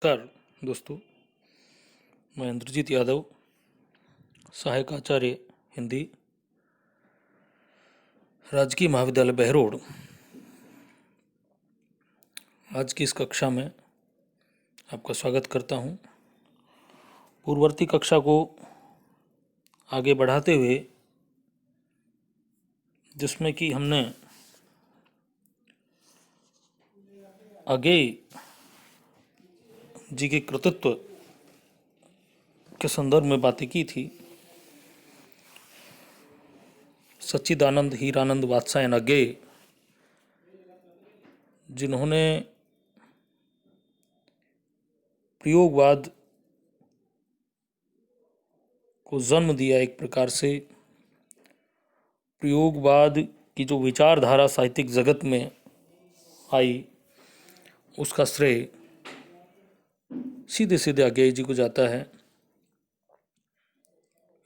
नमस्कार दोस्तों, मैं इंद्रजीत यादव, सहायक आचार्य हिंदी, राजकीय महाविद्यालय बहरोड। आज की इस कक्षा में आपका स्वागत करता हूं। पूर्ववर्ती कक्षा को आगे बढ़ाते हुए, जिसमें कि हमने अगेय जी के कृतित्व के संदर्भ में बातें की थी। सच्चिदानंद हीरानंद वात्सायन अगेय, जिन्होंने प्रयोगवाद को जन्म दिया, एक प्रकार से प्रयोगवाद की जो विचारधारा साहित्यिक जगत में आई, उसका श्रेय सीधे सीधे अगेय जी को जाता है।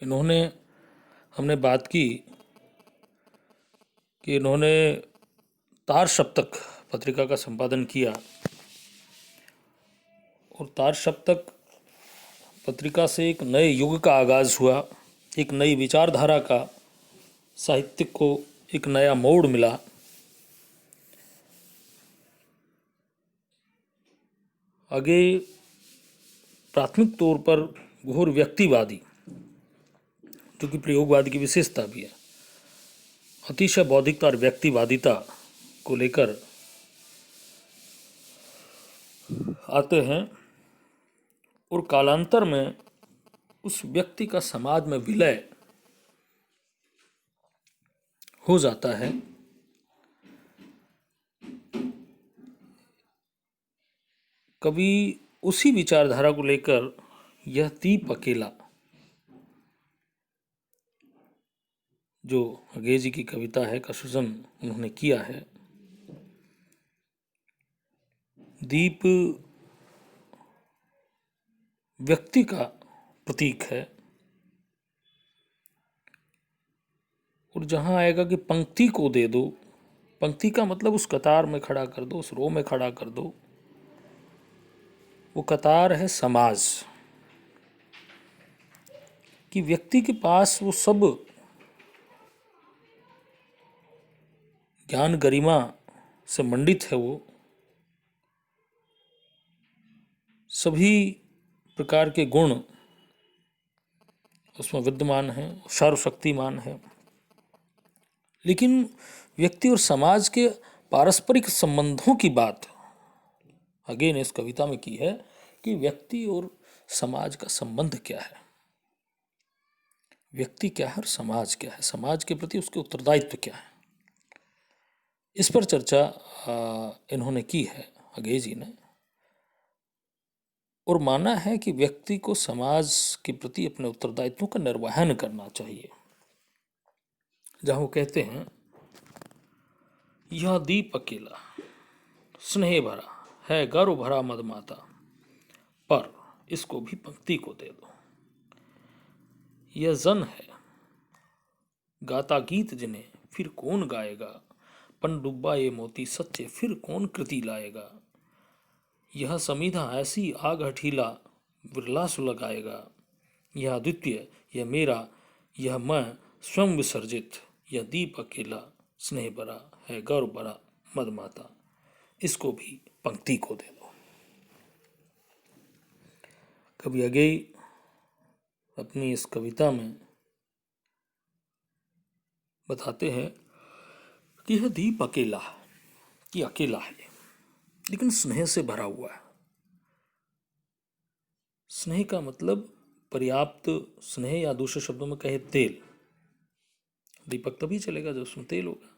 हमने बात की कि इन्होंने तार सप्तक पत्रिका का संपादन किया और तार सप्तक पत्रिका से एक नए युग का आगाज हुआ, एक नई विचारधारा का साहित्य को एक नया मोड़ मिला। आगे प्राथमिक तौर पर घोर व्यक्तिवादी, जो कि प्रयोगवाद की विशेषता भी है, अतिशय बौद्धिकता और व्यक्तिवादिता को लेकर आते हैं और कालांतर में उस व्यक्ति का समाज में विलय हो जाता है। कभी उसी विचारधारा को लेकर यह दीप अकेला, जो अगेय जी की कविता है, का सृजन उन्होंने किया है। दीप व्यक्ति का प्रतीक है और जहां आएगा कि पंक्ति को दे दो, पंक्ति का मतलब उस कतार में खड़ा कर दो, उस रो में खड़ा कर दो। वो कतार है समाज कि व्यक्ति के पास वो सब ज्ञान गरिमा से मंडित है, वो सभी प्रकार के गुण उसमें विद्यमान हैं, सर्वशक्तिमान है। लेकिन व्यक्ति और समाज के पारस्परिक संबंधों की बात अगेन इस कविता में की है कि व्यक्ति और समाज का संबंध क्या है, व्यक्ति क्या है और समाज क्या है, समाज के प्रति उसके उत्तरदायित्व क्या है। इस पर चर्चा इन्होंने की है अगेय जी ने, और माना है कि व्यक्ति को समाज के प्रति अपने उत्तरदायित्वों का निर्वहन करना चाहिए। जहां वो कहते हैं, यह दीप अकेला स्नेह भरा है, गर्व भरा मदमाता, पर इसको भी पंक्ति को दे दो। यह जन है गाता गीत जिन्हें फिर कौन गाएगा, पनडुब्बा ये मोती सच्चे फिर कौन कृति लाएगा। यह समीधा ऐसी आग हठीला बिरला सुलगाएगा। यह अद्वितीय, यह मेरा, यह मैं स्वयं विसर्जित, यह दीप अकेला स्नेह भरा है, गौरव भरा मदमाता, इसको भी पंक्ति को दे दो। कवि अगेय अपनी इस कविता में बताते हैं कि यह दीप अकेला, कि अकेला है लेकिन स्नेह से भरा हुआ है। स्नेह का मतलब पर्याप्त स्नेह, या दूसरे शब्दों में कहे तेल। दीपक तभी चलेगा जब उसमें तेल होगा।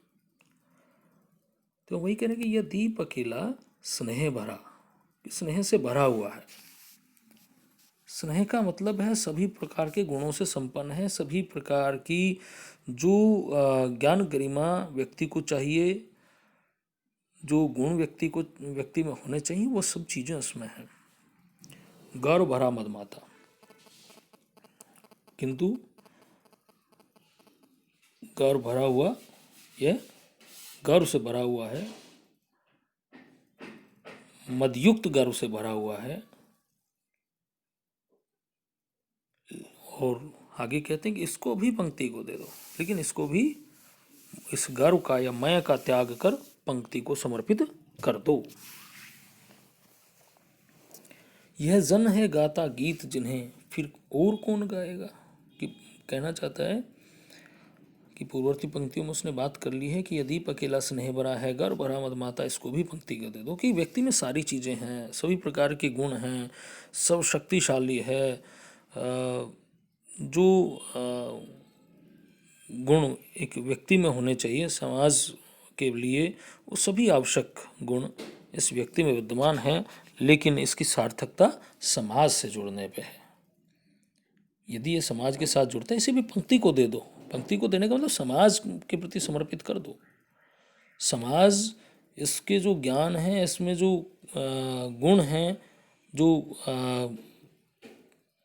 तो वही कहने कि यह दीप अकेला स्नेह भरा, स्नेह से भरा हुआ है। स्नेह का मतलब है सभी प्रकार के गुणों से संपन्न है, सभी प्रकार की जो ज्ञान गरिमा व्यक्ति को चाहिए, जो गुण व्यक्ति में होने चाहिए, वो सब चीजें उसमें हैं। गर्व भरा मदमाता, किंतु गर्व भरा हुआ, यह गर्व से भरा हुआ है, मदयुक्त गर्व से भरा हुआ है, और आगे कहते हैं कि इसको भी पंक्ति को दे दो, लेकिन इसको भी इस गर्व का या मैं का त्याग कर पंक्ति को समर्पित कर दो। यह जन है गाता गीत जिन्हें फिर और कौन गाएगा। कि कहना चाहता है कि पूर्ववर्ती पंक्तियों में उसने बात कर ली है कि यदि अकेला स्नेह भरा है गर्व भरा मदमाता, इसको भी पंक्ति को दे दो। कि व्यक्ति में सारी चीज़ें हैं, सभी प्रकार के गुण हैं, सब शक्तिशाली है, जो गुण एक व्यक्ति में होने चाहिए समाज के लिए, वो सभी आवश्यक गुण इस व्यक्ति में विद्यमान हैं, लेकिन इसकी सार्थकता समाज से जुड़ने पे है। यदि ये समाज के साथ जुड़ता है, इसे भी पंक्ति को दे दो। पंक्ति को देने का मतलब समाज के प्रति समर्पित कर दो। समाज, इसके जो ज्ञान है, इसमें जो गुण हैं, जो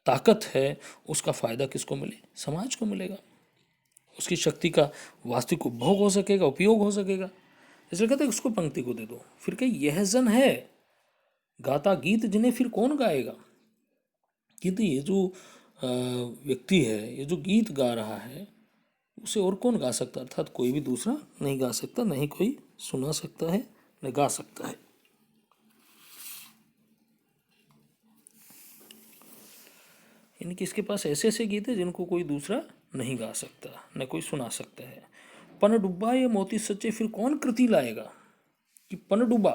ताकत है, उसका फायदा किसको मिले? समाज को मिलेगा। उसकी शक्ति का वास्तविक उपभोग हो सकेगा, उपयोग हो सकेगा। इसलिए कहते हैं उसको पंक्ति को दे दो। फिर कहीं यह जन है गाता गीत जिन्हें फिर कौन गाएगा। किंतु ये जो व्यक्ति है, ये जो गीत गा रहा है, उसे और कौन गा सकता है? अर्थात कोई भी दूसरा नहीं गा सकता, नहीं कोई सुना सकता है, न गा सकता है। यानी कि इसके पास ऐसे ऐसे गीत हैं जिनको कोई दूसरा नहीं गा सकता, न कोई सुना सकता है। पन डुब्बा ये मोती सच्चे फिर कौन कृति लाएगा। कि पन डुब्बा,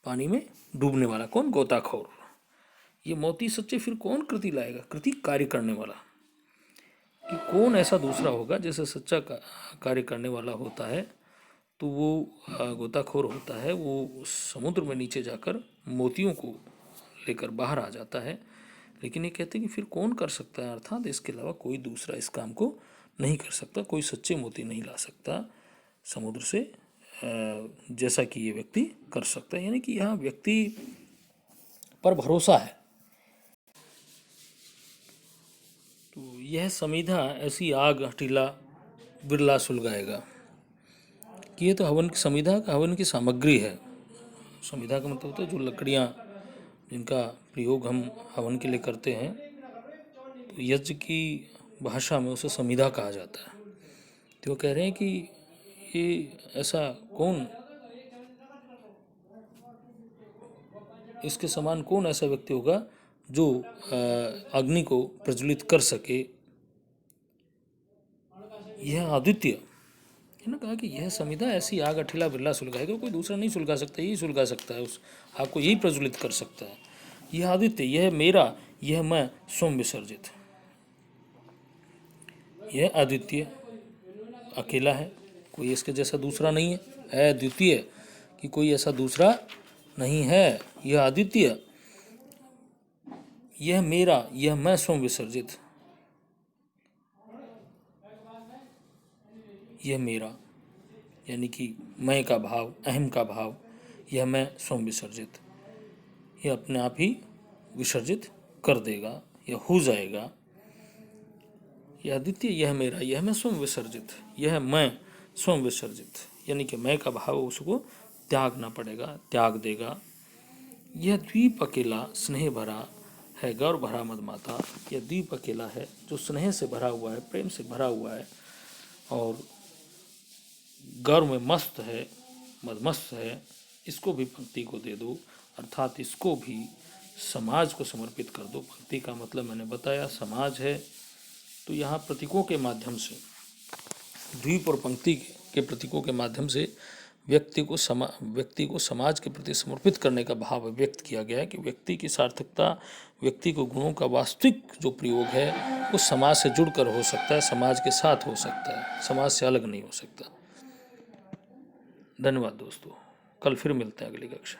पानी में डूबने वाला, कौन? गोताखोर। ये मोती सच्चे फिर कौन कृति लाएगा। कृति, कार्य करने वाला। कि कौन ऐसा दूसरा होगा जैसे सच्चा कार्य करने वाला होता है, तो वो गोताखोर होता है, वो समुद्र में नीचे जाकर मोतियों को लेकर बाहर आ जाता है। लेकिन ये कहते हैं कि फिर कौन कर सकता है, अर्थात इसके अलावा कोई दूसरा इस काम को नहीं कर सकता, कोई सच्चे मोती नहीं ला सकता समुद्र से, जैसा कि ये व्यक्ति कर सकता है। यानी कि यहाँ व्यक्ति पर भरोसा है। तो यह समिधा ऐसी आग हठीला बिरला सुलगाएगा। कि ये तो हवन की समिधा का हवन की सामग्री है। समिधा का मतलब होता है जो लकड़ियाँ जिनका प्रयोग हम हवन के लिए करते हैं, तो यज्ञ की भाषा में उसे समिधा कहा जाता है। तो वो कह रहे हैं कि ये ऐसा कौन, इसके समान कौन ऐसा व्यक्ति होगा जो अग्नि को प्रज्वलित कर सके। यह आदित्य है ना, कहा कि यह समिधा ऐसी आग अठिला बिरला सुलगाएगा, कोई दूसरा नहीं सुलगा सकता, यही सुलगा सकता है, उस आग को यही प्रज्वलित कर सकता है। यह आदित्य, यह मेरा, यह मैं स्वयं विसर्जित। यह आदित्य अकेला है, कोई इसके जैसा दूसरा नहीं है द्वितीय, कि कोई ऐसा दूसरा नहीं है। यह आदित्य, यह मेरा, यह मैं स्वयं विसर्जित। यह मेरा यानी कि मैं का भाव, अहम का भाव, यह मैं स्वयं विसर्जित, यह अपने आप ही विसर्जित कर देगा, यह हो जाएगा। यह आदित्य, यह मेरा, यह मैं स्वयं विसर्जित, यह मैं स्वयं विसर्जित, यानी कि मैं का भाव उसको त्यागना पड़ेगा, त्याग देगा। यह द्वीप अकेला स्नेह भरा है गौर भरा मदमाता। यह द्वीप अकेला है जो स्नेह से भरा हुआ है, प्रेम से भरा हुआ है, और गर्व में मस्त है, मदमस्त है। इसको भी पंक्ति को दे दो, अर्थात इसको भी समाज को समर्पित कर दो। पंक्ति का मतलब मैंने बताया, समाज है। तो यहाँ प्रतीकों के माध्यम से, द्वीप और पंक्ति के प्रतीकों के माध्यम से व्यक्ति को समाज के प्रति समर्पित करने का भाव व्यक्त किया गया है। कि व्यक्ति की सार्थकता, व्यक्ति को गुणों का वास्तविक जो प्रयोग है वो समाज से जुड़कर हो सकता है, समाज के साथ हो सकता है, समाज से अलग नहीं हो सकता। धन्यवाद दोस्तों, कल फिर मिलते हैं अगली कक्षा।